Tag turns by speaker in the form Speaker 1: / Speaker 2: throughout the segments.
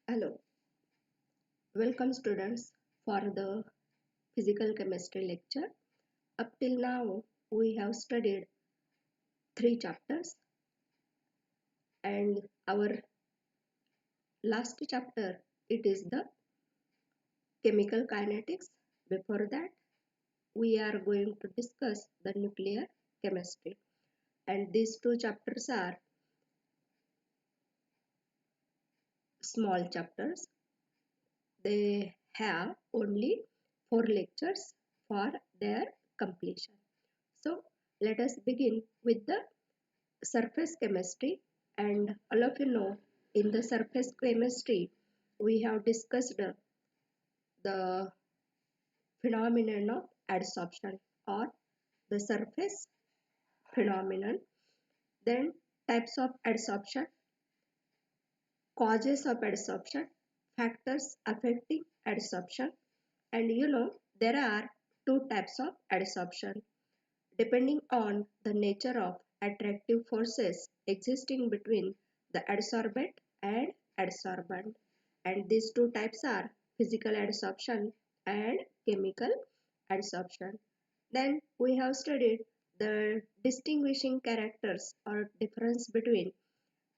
Speaker 1: Hello, welcome students for the physical chemistry lecture. Up till now, we have studied three chapters, and our last chapter it is the chemical kinetics. Before that, we are going to discuss the nuclear chemistry, and these two chapters are small chapters. They have only four lectures for their completion. So, let us begin with the surface chemistry, and all of you know in the surface chemistry we have discussed the phenomenon of adsorption or the surface phenomenon, then types of adsorption, causes of adsorption, factors affecting adsorption, and there are two types of adsorption depending on the nature of attractive forces existing between the adsorbent and adsorbent. And these two types are physical adsorption and chemical adsorption. Then we have studied the distinguishing characters or difference between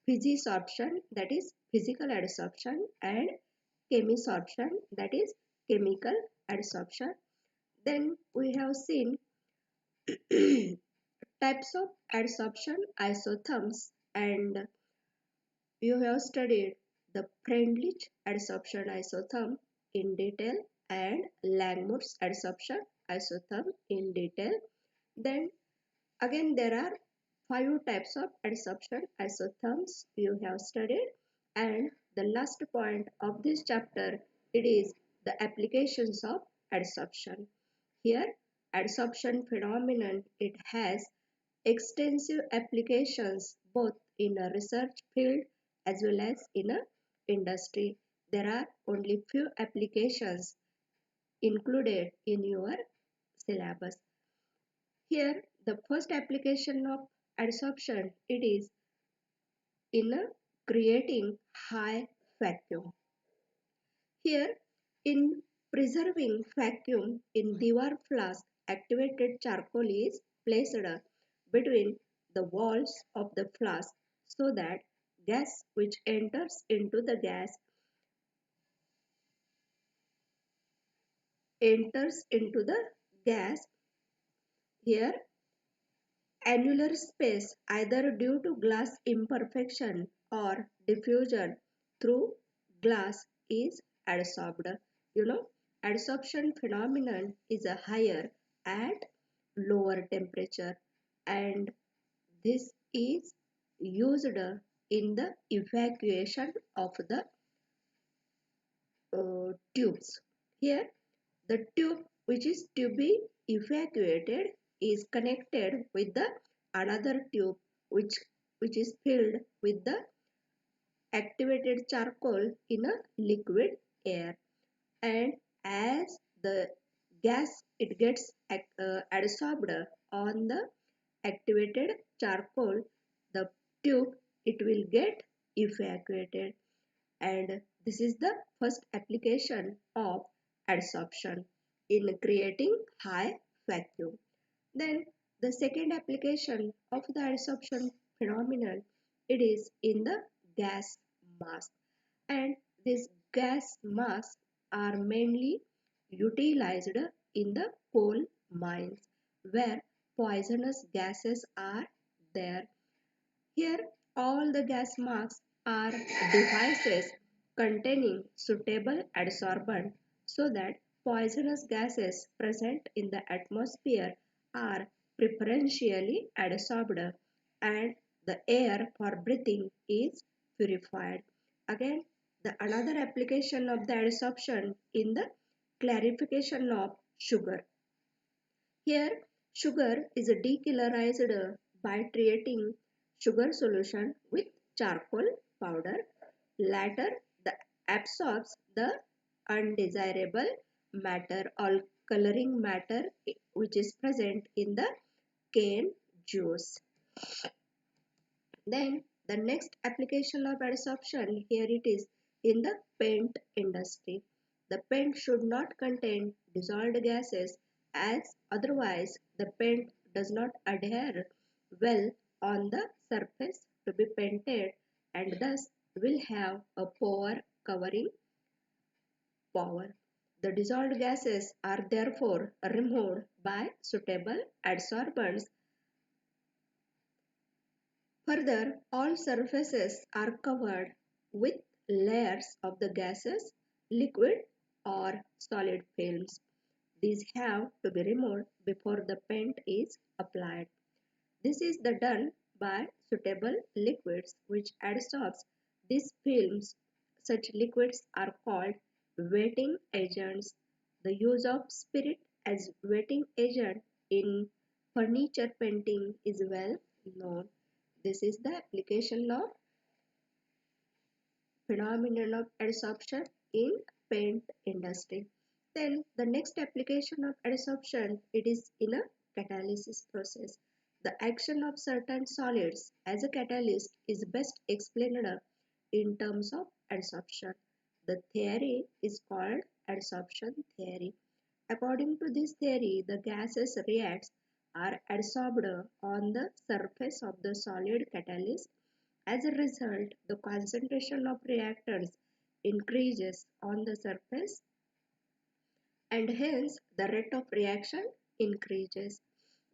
Speaker 1: physisorption, that is physical adsorption, and chemisorption, that is chemical adsorption. Then we have seen types of adsorption isotherms, and you have studied the Freundlich adsorption isotherm in detail and Langmuir's adsorption isotherm in detail. Then again there are five types of adsorption isotherms you have studied, and the last point of this chapter it is the applications of adsorption. Here adsorption phenomenon it has extensive applications both in a research field as well as in a industry. There are only few applications included in your syllabus. Here the first application of adsorption it is in a creating high vacuum. Here in preserving vacuum in Dewar flask, activated charcoal is placed between the walls of the flask so that gas which enters into the gas. Here annular space either due to glass imperfection or diffusion through glass is adsorbed. Adsorption phenomenon is a higher at lower temperature, and this is used in the evacuation of the tubes. Here the tube which is to be evacuated is connected with the another tube which is filled with the activated charcoal in a liquid air, and as the gas it gets adsorbed on the activated charcoal, the tube it will get evacuated, and this is the first application of adsorption in creating high vacuum. Then the second application of the adsorption phenomenon it is in the gas mask, and these gas masks are mainly utilized in the coal mines where poisonous gases are there. Here all the gas masks are devices containing suitable adsorbent so that poisonous gases present in the atmosphere are preferentially adsorbed and the air for breathing is purified. Again, the another application of the adsorption in the clarification of sugar. Here, sugar is decolorized by treating sugar solution with charcoal powder. Later, the absorbs the undesirable matter or coloring matter which is present in the cane juice. Then the next application of adsorption here it is in the paint industry. The paint should not contain dissolved gases as otherwise the paint does not adhere well on the surface to be painted and thus will have a poor covering power. The dissolved gases are therefore removed by suitable adsorbents. Further, all surfaces are covered with layers of the gases, liquid or solid films. These have to be removed before the paint is applied. This is done by suitable liquids which adsorbs these films. Such liquids are called wetting agents. The use of spirit as wetting agent in furniture painting is well known. This is the application of phenomenon of adsorption in paint industry. Then the next application of adsorption, it is in a catalysis process. The action of certain solids as a catalyst is best explained in terms of adsorption. The theory is called adsorption theory. According to this theory, the gases reacts are adsorbed on the surface of the solid catalyst. As a result, the concentration of reactants increases on the surface and hence the rate of reaction increases.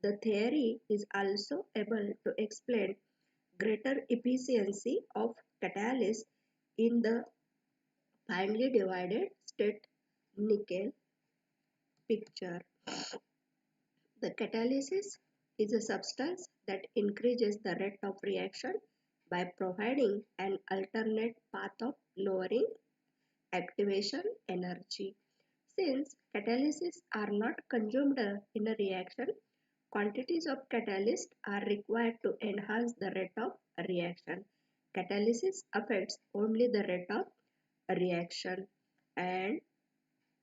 Speaker 1: The theory is also able to explain greater efficiency of catalyst in the finely divided state nickel picture. The catalysis is a substance that increases the rate of reaction by providing an alternate path of lowering activation energy. Since catalysts are not consumed in a reaction, quantities of catalyst are required to enhance the rate of reaction. Catalysis affects only the rate of reaction and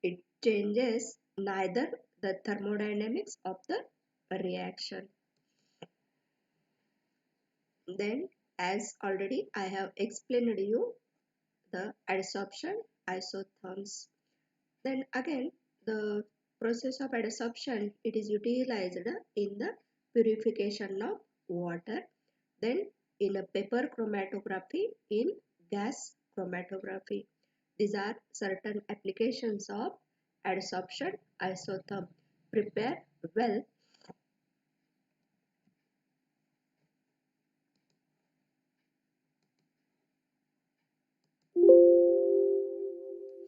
Speaker 1: it changes neither the thermodynamics of the reaction. Then, as already I have explained you the adsorption isotherms. Then again, the process of adsorption, it is utilized in the purification of water. Then in a paper chromatography, in gas chromatography. These are certain applications of adsorption isotherm. Prepare well